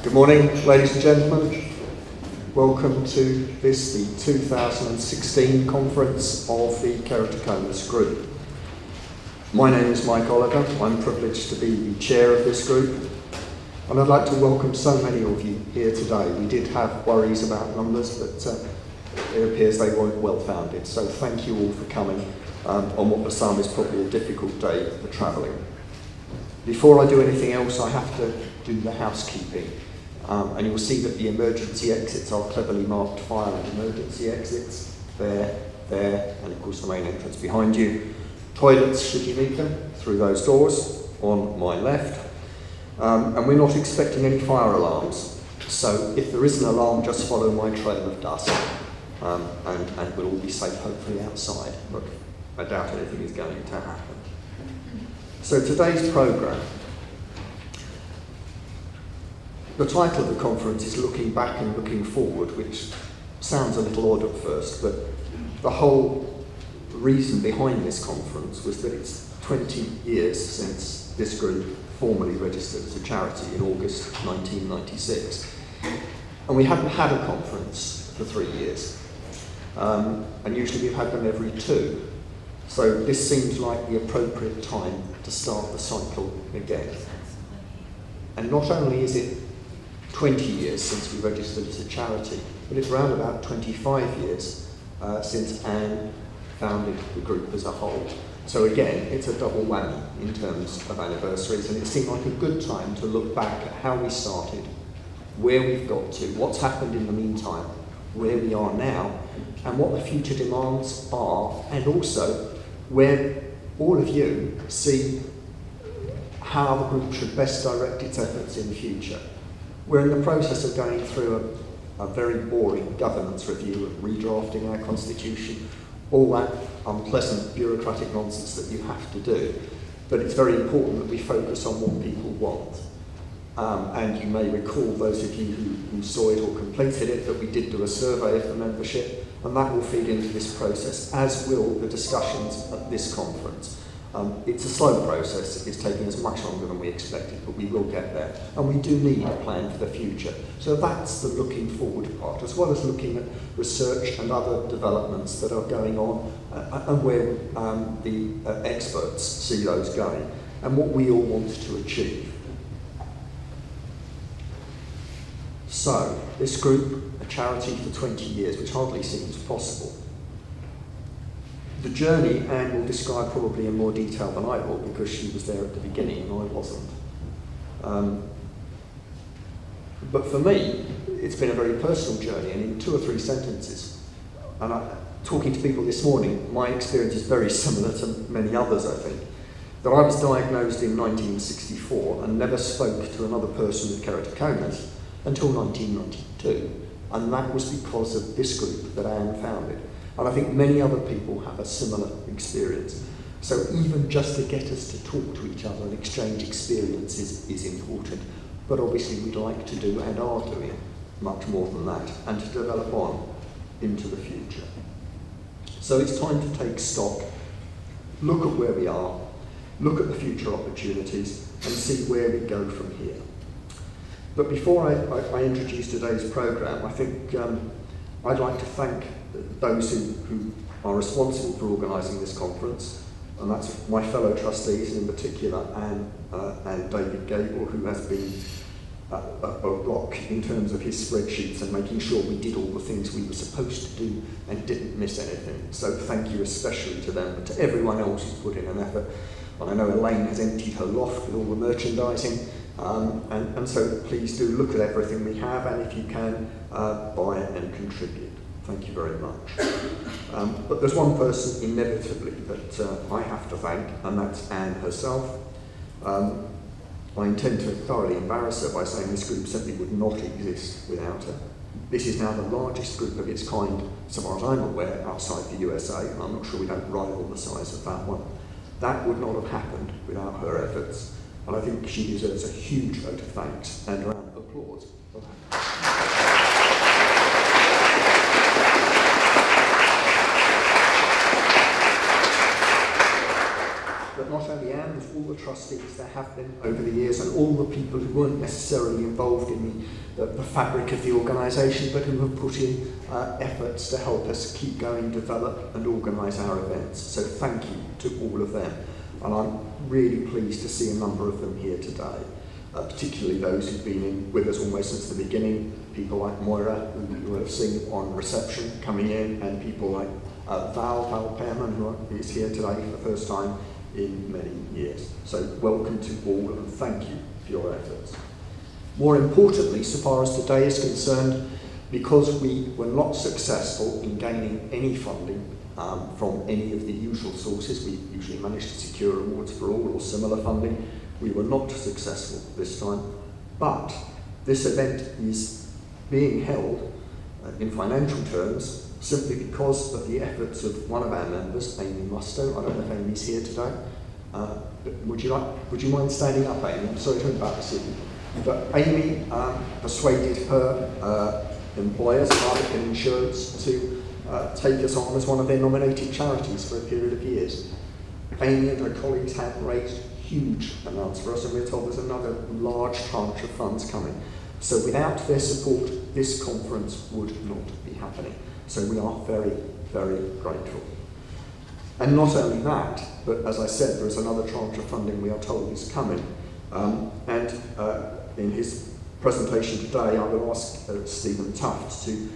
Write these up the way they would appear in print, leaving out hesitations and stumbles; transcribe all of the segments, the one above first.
Good morning, ladies and gentlemen. Welcome to this, the 2016 conference of the Keratoconus group. My name is Mike Oliver. I'm privileged to be the chair of this group, and I'd like to welcome so many of you here today. We did have worries about numbers, but it appears they weren't well founded. So thank you all for coming on what for some is probably a difficult day for travelling. Before I do anything else, I have to do the housekeeping. And you'll see that the emergency exits are cleverly marked fire and emergency exits. There, and of course the main entrance behind you. Toilets, should you need them, through those doors on my left. And we're not expecting any fire alarms. So if there is an alarm, just follow my trail of dust. And we'll all be safe, hopefully, outside. But I doubt anything is going to happen. So today's programme. The title of the conference is Looking Back and Looking Forward, which sounds a little odd at first, but the whole reason behind this conference was that it's 20 years since this group formally registered as a charity in August 1996. And we haven't had a conference for 3 years. And usually we've had them every 2. So this seems like the appropriate time to start the cycle again. And not only is it 20 years since we registered as a charity, but it's around about 25 years since Anne founded the group as a whole. So again, it's a double whammy in terms of anniversaries, and it seemed like a good time to look back at how we started, where we've got to, what's happened in the meantime, where we are now, and what the future demands are, and also where all of you see how the group should best direct its efforts in the future. We're in the process of going through a very boring governance review of redrafting our constitution, all that unpleasant bureaucratic nonsense that you have to do. But it's very important that we focus on what people want. And you may recall, those of you who saw it or completed it, that we did do a survey of the membership, and that will feed into this process, as will the discussions at this conference. It's a slow process. It's taking us much longer than we expected, but we will get there. And we do need a plan for the future. So that's the looking forward part, as well as looking at research and other developments that are going on, and where the experts see those going, and what we all want to achieve. So, this group, a charity for 20 years, which hardly seems possible. The journey Anne will describe probably in more detail than I will, because she was there at the beginning and I wasn't. But for me, it's been a very personal journey, and in 2 or 3 sentences, and talking to people this morning, my experience is very similar to many others, I think, that I was diagnosed in 1964 and never spoke to another person with keratoconus until 1992, and that was because of this group that Anne founded. And I think many other people have a similar experience. So even just to get us to talk to each other and exchange experiences is important. But obviously we'd like to do, and are doing, much more than that, and to develop on into the future. So it's time to take stock, look at where we are, look at the future opportunities, and see where we go from here. But before I introduce today's programme, I think I'd like to thank those who are responsible for organising this conference, and that's my fellow trustees, and in particular Anne and David Gable, who has been a rock in terms of his spreadsheets and making sure we did all the things we were supposed to do and didn't miss anything. So thank you especially to them, but to everyone else who's put in an effort. And I know Elaine has emptied her loft with all the merchandising, and so please do look at everything we have, and if you can, buy it and contribute. Thank you very much. But there's one person inevitably that I have to thank, and that's Anne herself. I intend to thoroughly embarrass her by saying this group simply would not exist without her. This is now the largest group of its kind, so far as I'm aware, outside the USA, and I'm not sure we don't rival the size of that one. That would not have happened without her efforts, and I think she deserves a huge vote of thanks and a round of applause for that. But not only Anne, but all the trustees there have been over the years, and all the people who weren't necessarily involved in the fabric of the organisation, but who have put in efforts to help us keep going, develop and organise our events. So thank you to all of them. And I'm really pleased to see a number of them here today, particularly those who've been with us almost since the beginning, people like Moira, who you will have seen on reception coming in, and people like Val Pearman, who is here today for the first time in many years. So welcome to all and thank you for your efforts. More importantly, so far as today is concerned, because we were not successful in gaining any funding from any of the usual sources, we usually manage to secure awards for all or similar funding, we were not successful this time. But this event is being held in financial terms simply because of the efforts of one of our members, Amy Musto. I don't know if Amy's here today. Would you mind standing up, Amy? I'm sorry to embarrass you. But Amy persuaded her employers, Barbican Insurance, to take us on as one of their nominated charities for a period of years. Amy and her colleagues have raised huge amounts for us, and we're told there's another large tranche of funds coming. So without their support, this conference would not be happening. So we are very, very grateful. And not only that, but as I said, there is another tranche of funding we are told is coming. In his presentation today, I will ask Stephen Tuft to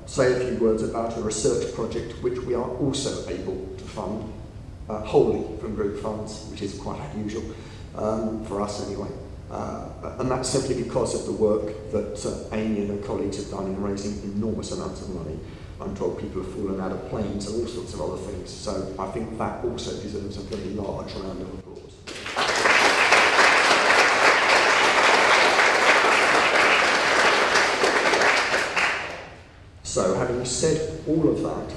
say a few words about a research project which we are also able to fund wholly from group funds, which is quite unusual for us anyway. And that's simply because of the work that Amy and her colleagues have done in raising enormous amounts of money. I'm told people have fallen out of planes and all sorts of other things. So I think that also deserves a very large round of applause. So having said all of that,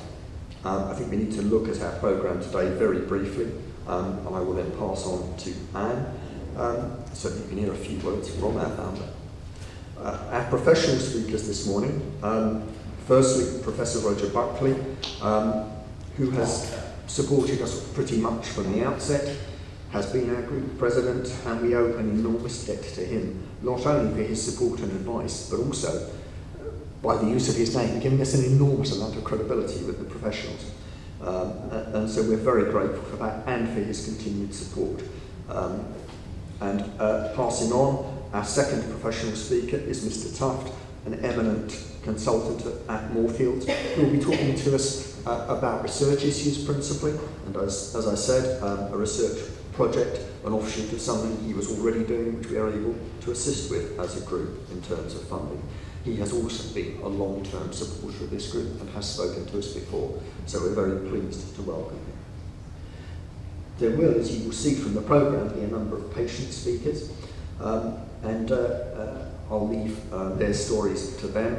I think we need to look at our programme today very briefly, and I will then pass on to Anne, so that you can hear a few words from our founder. Our professional speakers this morning, firstly Professor Roger Buckley, who has supported us pretty much from the outset, has been our group president, and we owe an enormous debt to him, not only for his support and advice, but also by the use of his name, giving us an enormous amount of credibility with the professionals. And so we're very grateful for that and for his continued support. Passing on, our second professional speaker is Mr. Tuft, an eminent consultant at Moorfields, who will be talking to us about research issues principally, and as I said, a research project, an offshoot of something he was already doing, which we are able to assist with as a group in terms of funding. He has also been a long-term supporter of this group and has spoken to us before, so we're very pleased to welcome him. There will, as you will see from the programme, be a number of patient speakers, and I'll leave their stories to them,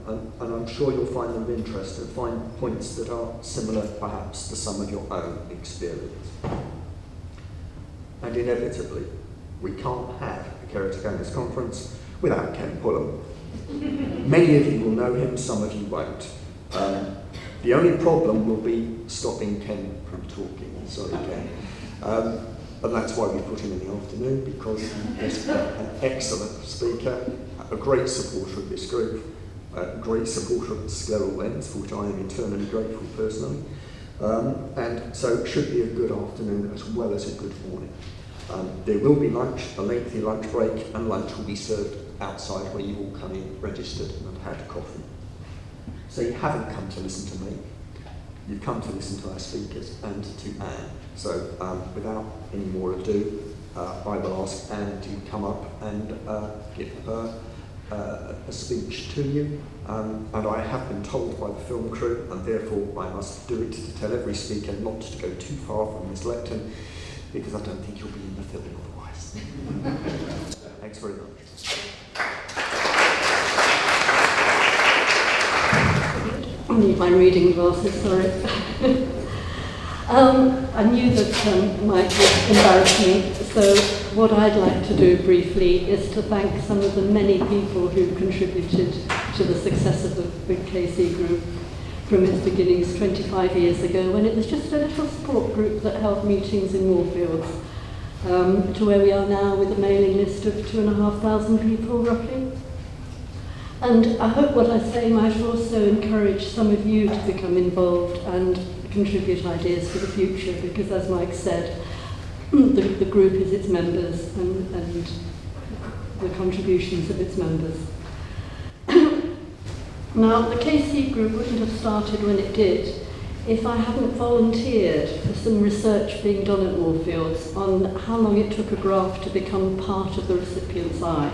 and I'm sure you'll find them of interest and find points that are similar perhaps to some of your own experience. And inevitably, we can't have a Keratoconus conference without Ken Pullum. Many of you will know him, some of you won't. The only problem will be stopping Ken from talking. Sorry, Ken. And that's why we put him in the afternoon, because he is an excellent speaker, a great supporter of this group, a great supporter of the scleral lens, for which I am eternally grateful personally. And so it should be a good afternoon as well as a good morning. There will be lunch, a lengthy lunch break, and lunch will be served outside where you all come in, registered and had coffee. So you haven't come to listen to me, you've come to listen to our speakers and to Anne. So without any more ado, I will ask Anne to come up and give her a speech to you. And I have been told by the film crew, and therefore I must do it to tell every speaker not to go too far from this lectern, because I don't think you'll be in the film otherwise. Thanks very much. I need my reading glasses, sorry. I knew that Mike would embarrass me, so what I'd like to do briefly is to thank some of the many people who contributed to the success of the KC group. from its beginnings 25 years ago, when it was just a little support group that held meetings in Moorfields, to where we are now with a mailing list of 2,500 people roughly. And I hope what I say might also encourage some of you to become involved and contribute ideas for the future, because as Mike said, the group is its members and the contributions of its members. Now, the KC group wouldn't have started when it did if I hadn't volunteered for some research being done at Moorfields on how long it took a graft to become part of the recipient's eye.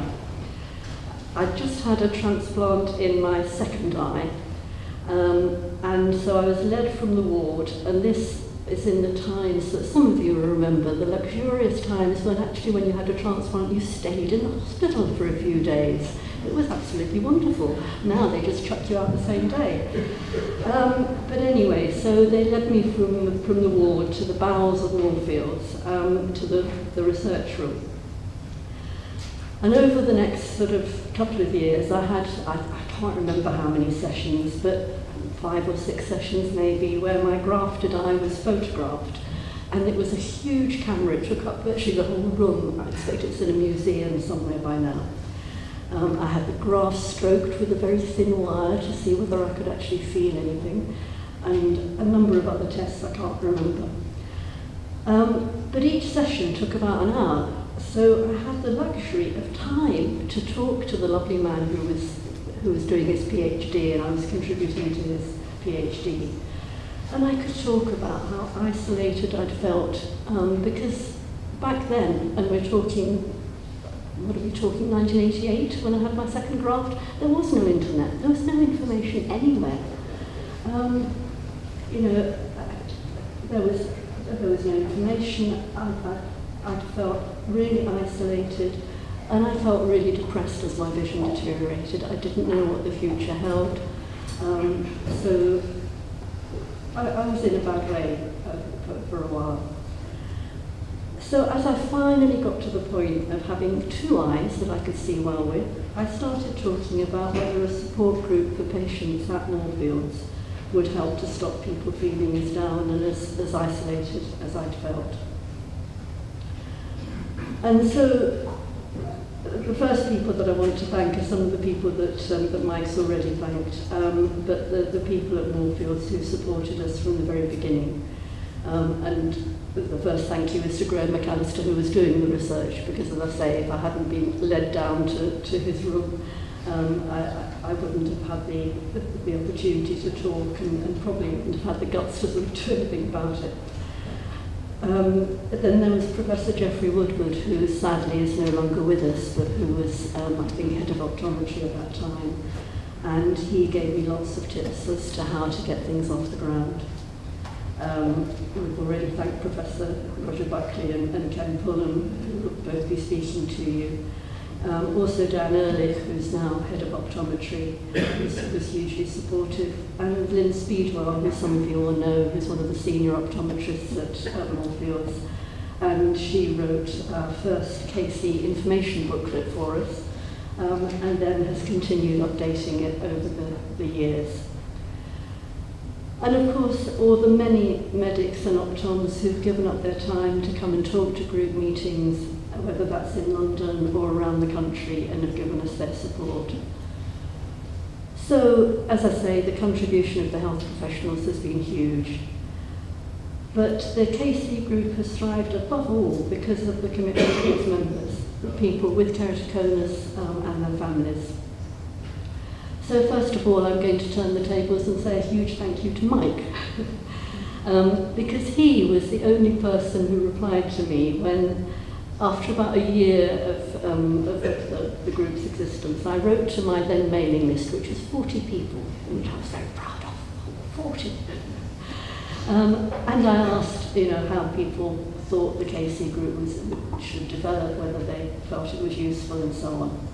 I'd just had a transplant in my second eye, and so I was led from the ward, and this is in the times that some of you will remember, the luxurious times when you had a transplant, you stayed in the hospital for a few days. It was absolutely wonderful. Now they just chuck you out the same day. But anyway, so they led me from the ward to the bowels of Moorfields, to the research room. And over the next sort of couple of years, I can't remember how many sessions, but 5 or 6 sessions maybe, where my grafted eye was photographed. And it was a huge camera. It took up virtually the whole room. I expect it's in a museum somewhere by now. I had the graft stroked with a very thin wire to see whether I could actually feel anything, and a number of other tests I can't remember. But each session took about an hour, so I had the luxury of time to talk to the lovely man who was doing his PhD, and I was contributing to his PhD. And I could talk about how isolated I'd felt, because back then, and we're talking, 1988, when I had my second graft, there was no internet, there was no information anywhere. There was no information. I felt really isolated, and I felt really depressed as my vision deteriorated. I didn't know what the future held. So I was in a bad way for a while. So as I finally got to the point of having 2 eyes that I could see well with, I started talking about whether a support group for patients at Moorfields would help to stop people feeling as down and as isolated as I'd felt. And so the first people that I want to thank are some of the people that Mike's already thanked, but the people at Moorfields who supported us from the very beginning. And the first thank you is to Graham McAllister, who was doing the research, because as I say, if I hadn't been led down to his room, I wouldn't have had the opportunity to talk, and probably wouldn't have had the guts to do anything about it. Then there was Professor Geoffrey Woodward, who sadly is no longer with us, but who was, I think, head of optometry at that time. And he gave me lots of tips as to how to get things off the ground. We've already thanked Professor Roger Buckley and Ken Pullum, who will both be speaking to you. Also Dan Ehrlich, who's now head of optometry, was hugely supportive. And Lynn Speedwell, who some of you all know, who's one of the senior optometrists at Moorfields. And she wrote our first KC information booklet for us, and then has continued updating it over the years. And of course, all the many medics and optoms who've given up their time to come and talk to group meetings, whether that's in London or around the country, and have given us their support. So, as I say, the contribution of the health professionals has been huge. But the KC group has thrived above all because of the commitment of its members, the people with keratoconus and their families. So first of all, I'm going to turn the tables and say a huge thank you to Mike, because he was the only person who replied to me when, after about a year of the group's existence, I wrote to my then mailing list, which was 40 people, which I was very proud of, 40. And I asked, how people thought the KC group should develop, whether they felt it was useful, and so on.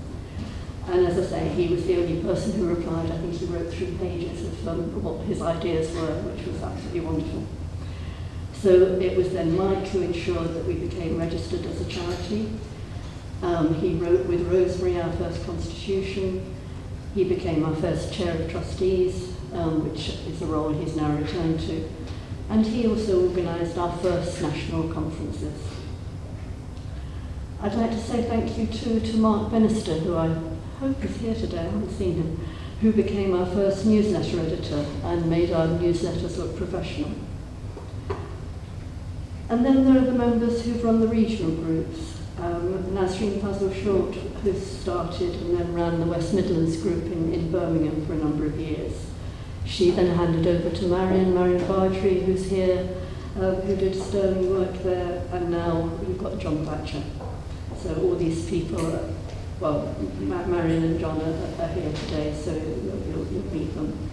And as I say, he was the only person who replied. I think he wrote 3 pages of what his ideas were, which was absolutely wonderful. So it was then Mike who ensured that we became registered as a charity. He wrote with Rosemary our first constitution. He became our first chair of trustees. which is a role he's now returned to. And he also organised our first national conferences. I'd like to say thank you too to Mark Bannister, who I hope is here today, I haven't seen him, who became our first newsletter editor and made our newsletters look professional. And then there are the members who've run the regional groups. Nasreen Fazl-Short, who started and then ran the West Midlands group in Birmingham for a number of years. She then handed over to Marion Bardry, who's here, who did sterling work there, and now we've got John Thatcher. So all these people, Marion and John are here today, so you'll meet them.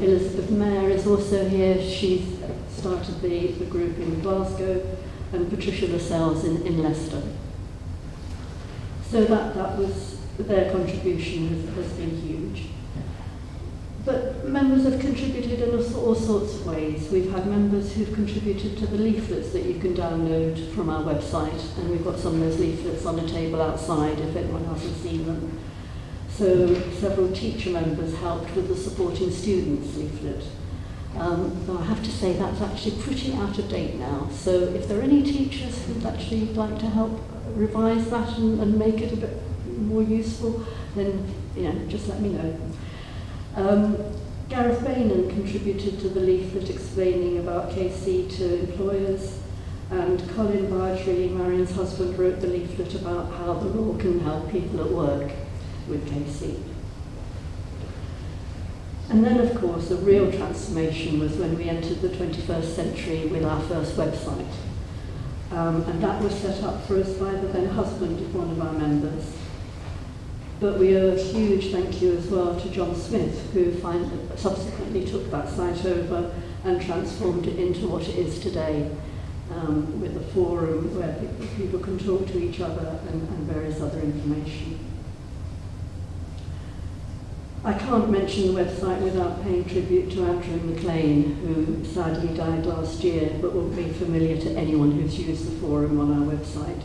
Elizabeth Mayer is also here. She's started the group in Glasgow, and Patricia Lascelles in Leicester. So that was their contribution has been huge. But members have contributed in all sorts of ways. We've had members who've contributed to the leaflets that you can download from our website, and we've got some of those leaflets on a table outside if anyone hasn't seen them. So several teacher members helped with the Supporting Students leaflet. Though I have to say that's actually pretty out of date now. So if there are any teachers who'd actually like to help revise that and make it a bit more useful, then just let me know. Gareth Bainan contributed to the leaflet explaining about KC to employers, and Colin Bardry, Marion's husband, wrote the leaflet about how the law can help people at work with KC. And then, of course, the real transformation was when we entered the 21st century with our first website. And that was set up for us by the then husband of one of our members. But we owe a huge thank you as well to John Smith, who subsequently took that site over and transformed it into what it is today, with a forum where people can talk to each other and various other information. I can't mention the website without paying tribute to Andrew McLean, who sadly died last year, but will be familiar to anyone who's used the forum on our website.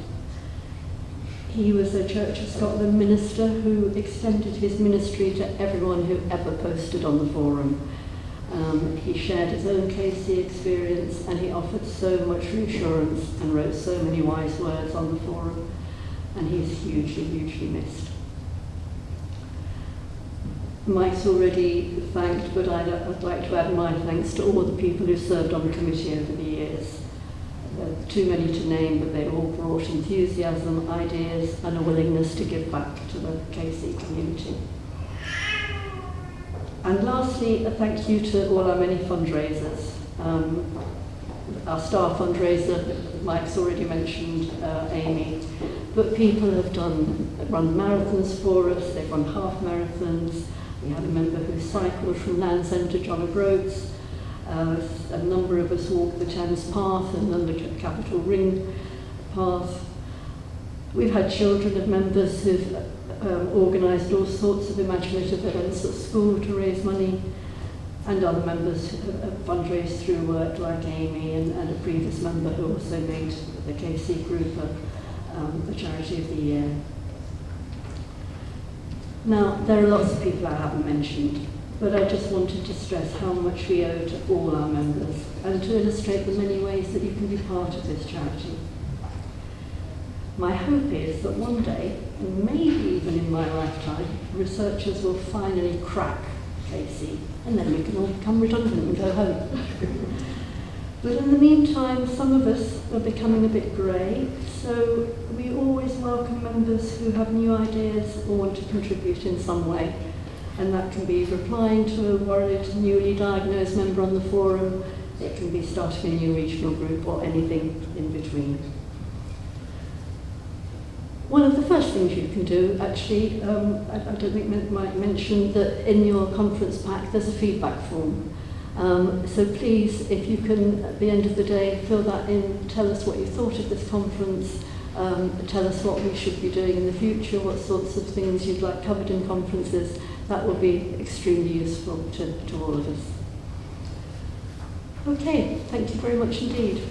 He was a Church of Scotland minister who extended his ministry to everyone who ever posted on the forum. He shared his own KC experience, and he offered so much reassurance and wrote so many wise words on the forum, and he's hugely, hugely missed. Mike's already thanked, but I'd like to add my thanks to all the people who served on the committee over the years. Too many to name, but they all brought enthusiasm, ideas, and a willingness to give back to the KC community. And lastly, a thank you to all our many fundraisers. Our star fundraiser, Mike's already mentioned Amy, but people have run marathons for us, they've run half marathons. We had a member who cycled from Land's End to John O'Groats. A number of us walked the Thames Path and then the Capital Ring Path. We've had children of members who've organised all sorts of imaginative events at school to raise money, and other members have fundraised through work like Amy and a previous member who also made the KC group the Charity of the Year. Now, there are lots of people I haven't mentioned, but I just wanted to stress how much we owe to all our members and to illustrate the many ways that you can be part of this charity. My hope is that one day, and maybe even in my lifetime, researchers will finally crack KC, and then we can all become redundant and go home. But in the meantime, some of us are becoming a bit grey, so we always welcome members who have new ideas or want to contribute in some way. And that can be replying to a worried, newly diagnosed member on the forum, it can be starting a new regional group, or anything in between. One of the first things you can do, actually, I don't think Mike mentioned that in your conference pack there's a feedback form. So please, if you can, at the end of the day, fill that in, tell us what you thought of this conference, tell us what we should be doing in the future, what sorts of things you'd like covered in conferences. That will be extremely useful to all of us. Okay, thank you very much indeed.